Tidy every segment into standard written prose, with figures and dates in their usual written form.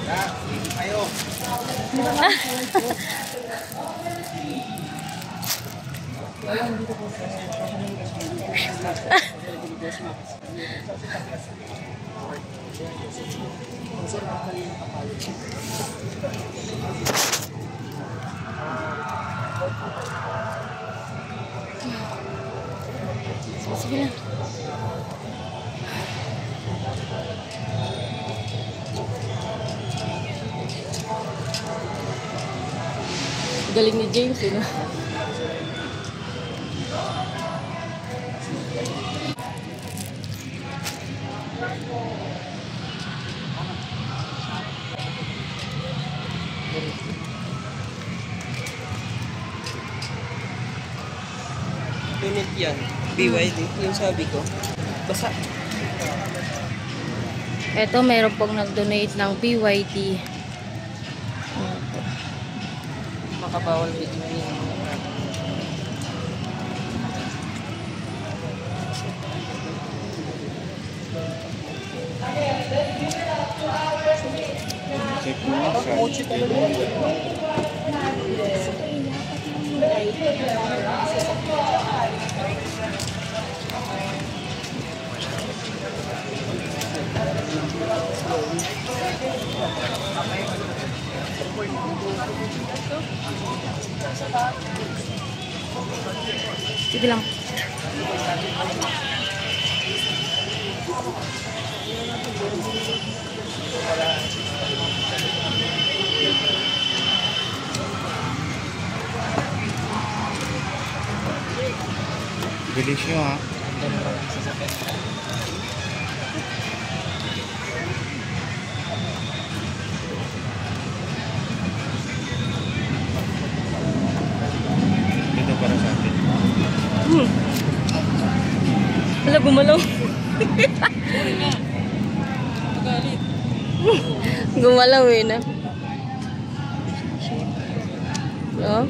Ayo. Sige lang. Galing ni James, eh, no? Unit yan. BYD. Yung sabi ko. Basta. Eto, mayroon pong nag-donate ng BYD. Makabawal video niya. Check mo na sa Sige lang. bilis nyo ha. Ito para sa atin. Wala, gumalaw. Gumalaw eh na. No?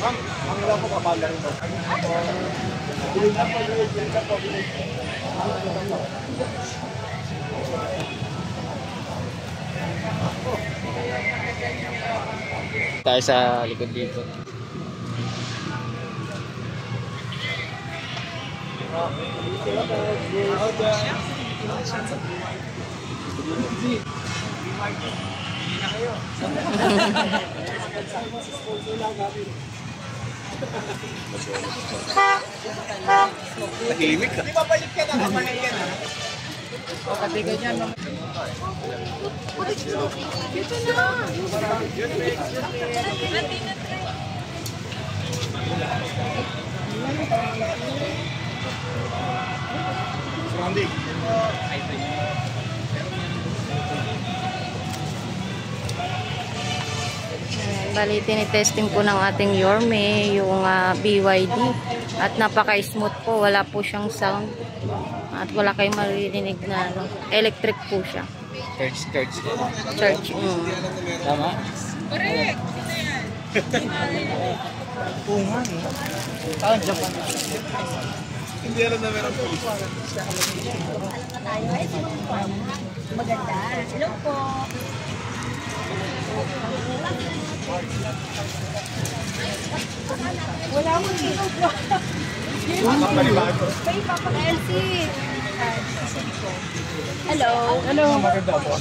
Ma'am, ang wala ko kapala rin. Tayo sa likod dito. Tahimik ka. Di ba balik ka na? Kamalik ka na. O, kasi ganyan. Dito na. Surrounding. Bali, tinitesting po ng ating Yorme yung BYD at napaka-smooth po, wala po siyang sound at wala kayong maririnig na ano, electric po siya. Church. Tama? Correct! Punga, no? Parang Japan. Hindi alam na meron po. Maganda. Hello po. Wala akong dito po. May papaka-LC. Hello. Hello. Maganda po.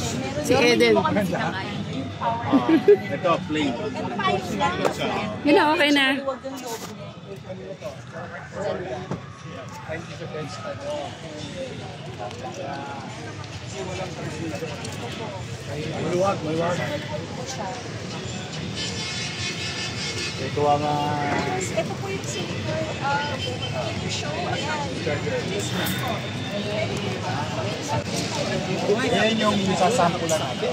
Si Eden. Ito, plain. Yun na, okay na. Maluwag. Ito ang Ito po yung silver show. yan yung sasampulan natin.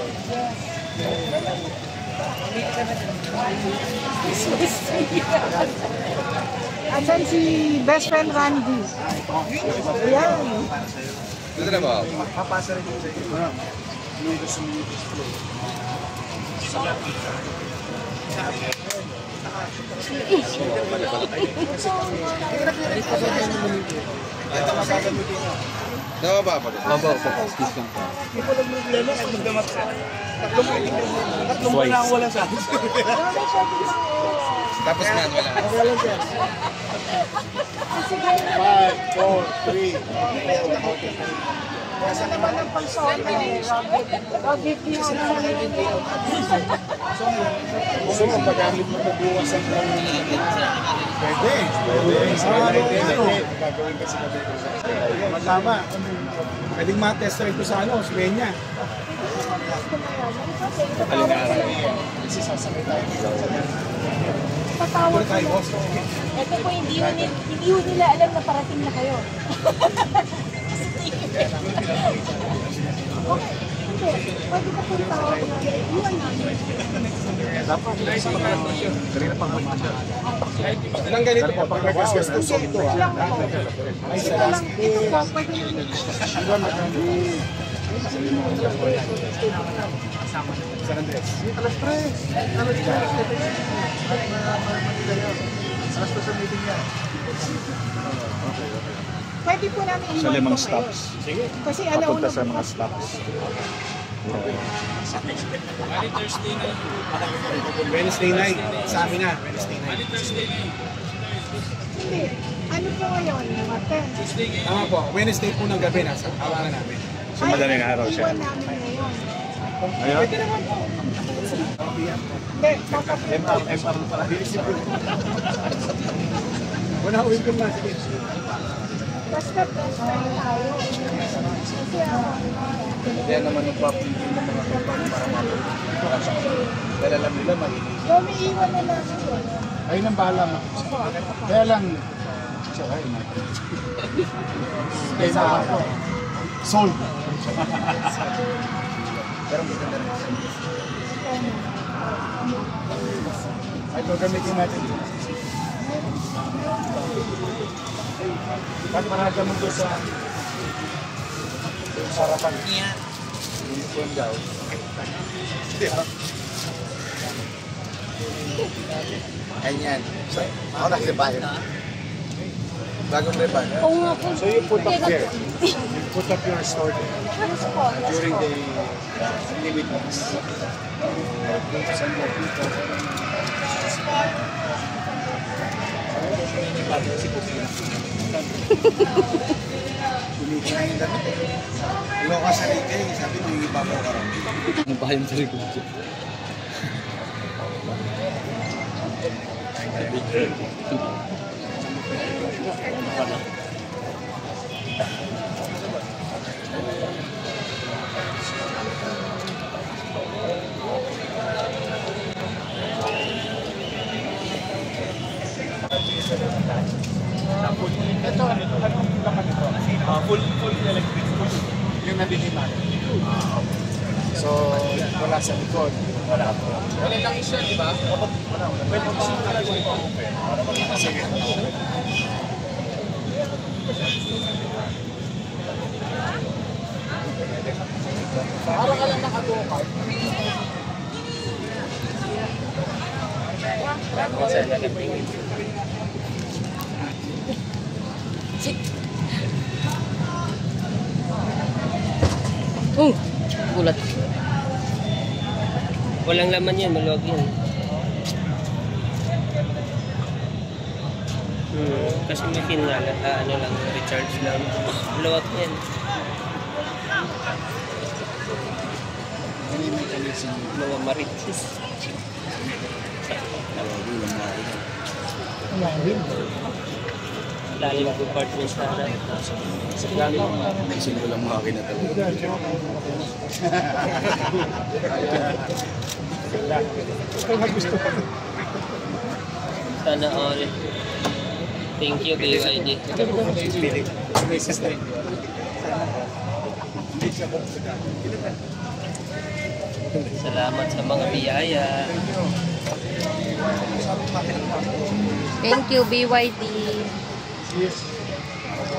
Asan si best friend Randy? Ayan. Dito na ba? Papasa rin yung sa iyo. Yung gusto mo yung display. Dawa ba pa? Opo, excuse lang po. Hindi ko lang problema kahit magdamat ka. Tatlong buwan na ako wala sa akin. Tapos man, wala. Wala siya. 5, 4, 3. Nasa naman ang gusto mo pag-gamit mo po bukas ang pwede. Gagawin kasi kami. Matama. Pwedeng ma-test ride ko sa ano, Svenya. Kasi sasakay tayo. Patawag tayo, boss. Ito po, hindi ho nila alam na parating na kayo. Okay. Hindi. Pwede ka pong tawag na iwan namin. Ilang ganito po, pag nagkasgastuso ito ha. Ay, Ito lang, ito po, pwede namin. San Andres. Alas 3. Alas 2 sa meeting niya. Pwede po namin iwan Sa limang po stops. ngayon. Kasi alauna Papunta sa po mga kasi. stops. Wednesday night. Sa amin na, Wednesday night. Hindi. Ano po ngayon? Martes. Tama po, Wednesday po ng gabi nasa awangan namin. So madaling araw siya. Iwan namin ngayon. Ayun. Pwede naman po. Hindi. Papapunta. MR pala. Wala ko yung na. Sige. Basta best friend tayo. Kasi Kaya naman yung papili ng mga kapatid para mapapili. Dahil alam nila mahilig. umiiwan na lang ako. Ayun ang bahala mo. Kaya lang, siya ay na. Kaya sa ako. Sold. Pero maganda rin. Ito gamitin natin. Pag marada mo doon sa harapan. Yung phone daw. Ganyan. So, ako nag-reban. Bagong reban. Oo nga po. So you put up there. You put up your store there. Yes po. During the limit months. Send more people. Kumiti na yung damit eh. Ilo ka sa retail, sabi nang iba ko ka rin. Ano ba yung sarili ko dyan? Ito, anong laman ito? Full electric. Yung nabili natin. So, wala sa likod. Wala po. Wala lang isa, di ba? Wala. Pwede mo ba? Sige. Para ka lang nakatukay. Gulat. Walang laman yan, maluwag yan. Kasi machine nga lang, ano lang, recharge lang. Maluwag yan. Mga maritis. Lalim compartment sa harap. Naisin ko lang makakina talaga. Sana all. Thank you, BYD. Salamat sa mga biyaya. Thank you, BYD. Yes.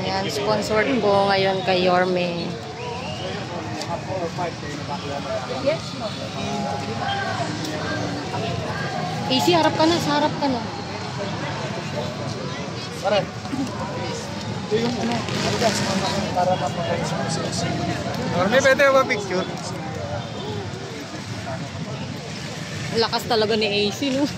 Ayan, sponsored po ngayon kay Yorme. Easy, harap ka na. Sa harap ka na. Pare. Ito yung ano, aligas, para mapagay sa process. May pwede ba picture? Lakas talaga ni AC, no?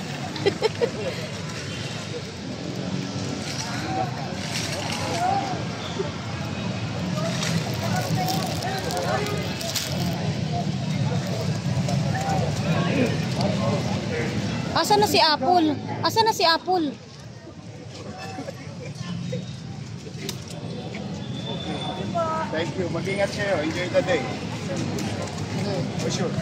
Asa na si Apple? Asa na si Apple? Thank you. Mag-ingat kayo. Enjoy the day. For sure.